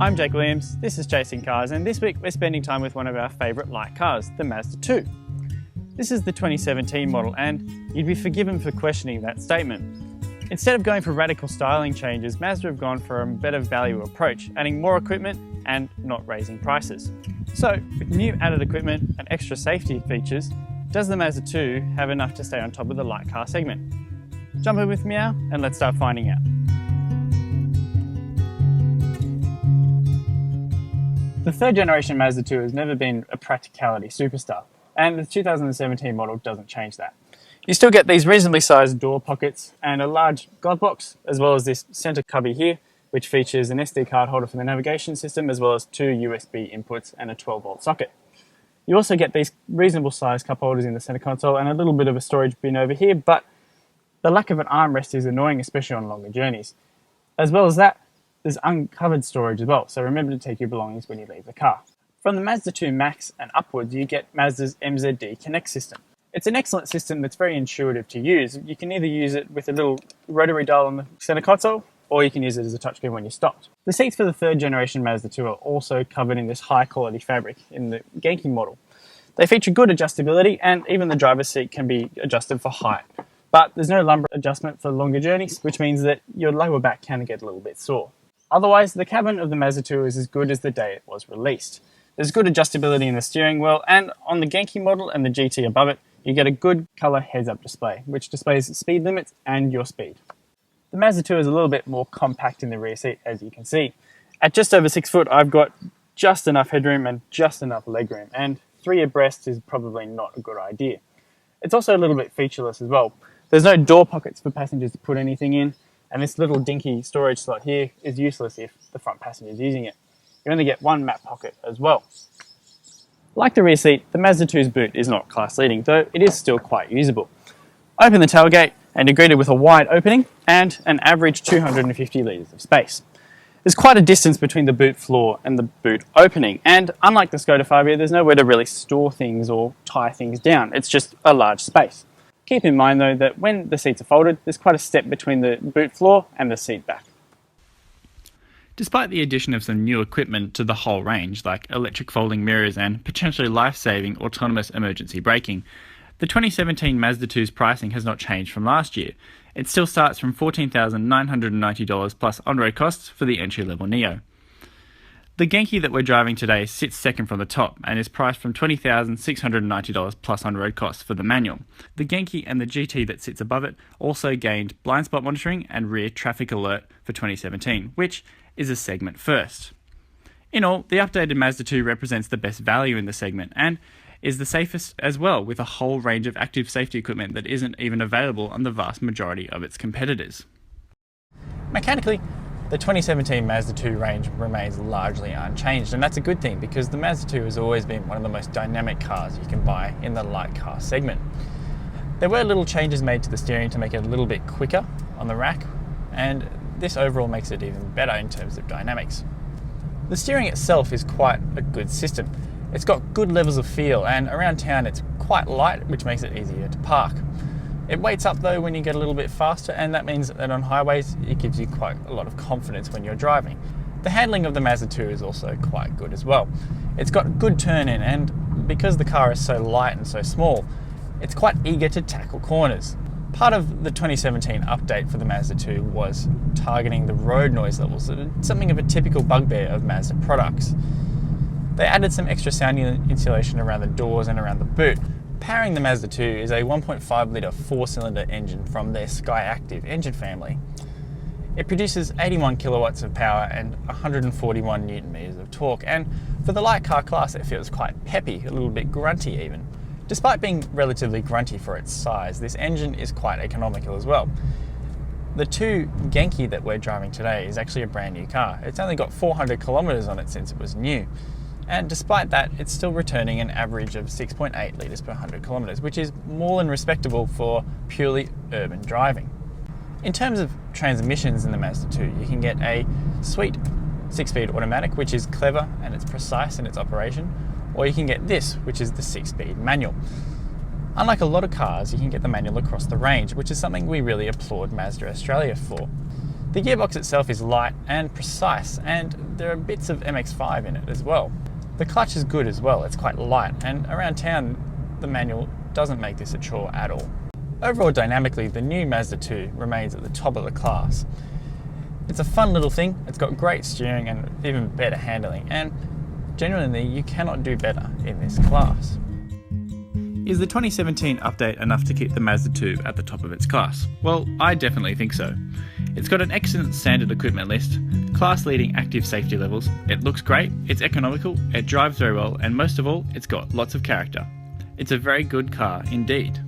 I'm Jake Williams, this is Chasing Cars, and this week we're spending time with one of our favourite light cars, the Mazda 2. This is the 2017 model, and you'd be forgiven for questioning that statement. Instead of going for radical styling changes, Mazda have gone for a better value approach, adding more equipment and not raising prices. So, with new added equipment and extra safety features, does the Mazda 2 have enough to stay on top of the light car segment? Jump in with me now and let's start finding out. The third generation Mazda 2 has never been a practicality superstar, and the 2017 model doesn't change that. You still get these reasonably sized door pockets and a large glove box, as well as this centre cubby here, which features an SD card holder for the navigation system, as well as two USB inputs and a 12-volt socket. You also get these reasonable sized cup holders in the centre console and a little bit of a storage bin over here, but the lack of an armrest is annoying, especially on longer journeys. As well as that, there's uncovered storage as well, so remember to take your belongings when you leave the car. From the Mazda 2 Max and upwards, you get Mazda's MZD Connect system. It's an excellent system that's very intuitive to use. You can either use it with a little rotary dial on the centre console, or you can use it as a touchscreen when you're stopped. The seats for the third generation Mazda 2 are also covered in this high quality fabric in the Genki model. They feature good adjustability, and even the driver's seat can be adjusted for height. But there's no lumbar adjustment for longer journeys, which means that your lower back can get a little bit sore. Otherwise, the cabin of the Mazda 2 is as good as the day it was released. There's good adjustability in the steering wheel, and on the Genki model and the GT above it, you get a good colour heads-up display, which displays speed limits and your speed. The Mazda 2 is a little bit more compact in the rear seat, as you can see. At just over 6 foot, I've got just enough headroom and just enough legroom, and 3 abreast is probably not a good idea. It's also a little bit featureless as well. There's no door pockets for passengers to put anything in, and this little dinky storage slot here is useless if the front passenger is using it. You only get one map pocket as well. Like the rear seat, the Mazda 2's boot is not class leading, though it is still quite usable. Open the tailgate and you're greeted with a wide opening and an average 250 litres of space. There's quite a distance between the boot floor and the boot opening, and unlike the Skoda Fabia, there's nowhere to really store things or tie things down. It's just a large space. Keep in mind though that when the seats are folded, there's quite a step between the boot floor and the seat back. Despite the addition of some new equipment to the whole range, like electric folding mirrors and potentially life-saving autonomous emergency braking, the 2017 Mazda 2's pricing has not changed from last year. It still starts from $14,990 plus on-road costs for the entry-level Neo. The Genki that we're driving today sits second from the top and is priced from $20,690 plus on-road costs for the manual. The Genki and the GT that sits above it also gained blind spot monitoring and rear traffic alert for 2017, which is a segment first. In all, the updated Mazda 2 represents the best value in the segment and is the safest as well, with a whole range of active safety equipment that isn't even available on the vast majority of its competitors. Mechanically, the 2017 Mazda 2 range remains largely unchanged, and that's a good thing because the Mazda 2 has always been one of the most dynamic cars you can buy in the light car segment. There were little changes made to the steering to make it a little bit quicker on the rack, and this overall makes it even better in terms of dynamics. The steering itself is quite a good system. It's got good levels of feel, and around town it's quite light, which makes it easier to park. It weights up though when you get a little bit faster, and that means that on highways it gives you quite a lot of confidence when you're driving. The handling of the Mazda 2 is also quite good as well. It's got good turn-in, and because the car is so light and so small, it's quite eager to tackle corners. Part of the 2017 update for the Mazda 2 was targeting the road noise levels, something of a typical bugbear of Mazda products. They added some extra sound insulation around the doors and around the boot. Powering the Mazda 2 is a 1.5 litre 4-cylinder engine from their Skyactiv engine family. It produces 81 kilowatts of power and 141 newton meters of torque, and for the light car class it feels quite peppy, a little bit grunty even. Despite being relatively grunty for its size, this engine is quite economical as well. The 2 Genki that we're driving today is actually a brand new car. It's only got 400 kilometers on it since it was new. And despite that, it's still returning an average of 6.8 litres per 100 kilometres, which is more than respectable for purely urban driving. In terms of transmissions in the Mazda 2, you can get a sweet 6-speed automatic, which is clever and it's precise in its operation, or you can get this, which is the 6-speed manual. Unlike a lot of cars, you can get the manual across the range, which is something we really applaud Mazda Australia for. The gearbox itself is light and precise, and there are bits of MX-5 in it as well. The clutch is good as well, it's quite light, and around town the manual doesn't make this a chore at all. Overall, dynamically, the new Mazda 2 remains at the top of the class. It's a fun little thing, it's got great steering and even better handling, and genuinely you cannot do better in this class. Is the 2017 update enough to keep the Mazda 2 at the top of its class? Well, I definitely think so. It's got an excellent standard equipment list, class-leading active safety levels, it looks great, it's economical, it drives very well, and most of all, it's got lots of character. It's a very good car indeed.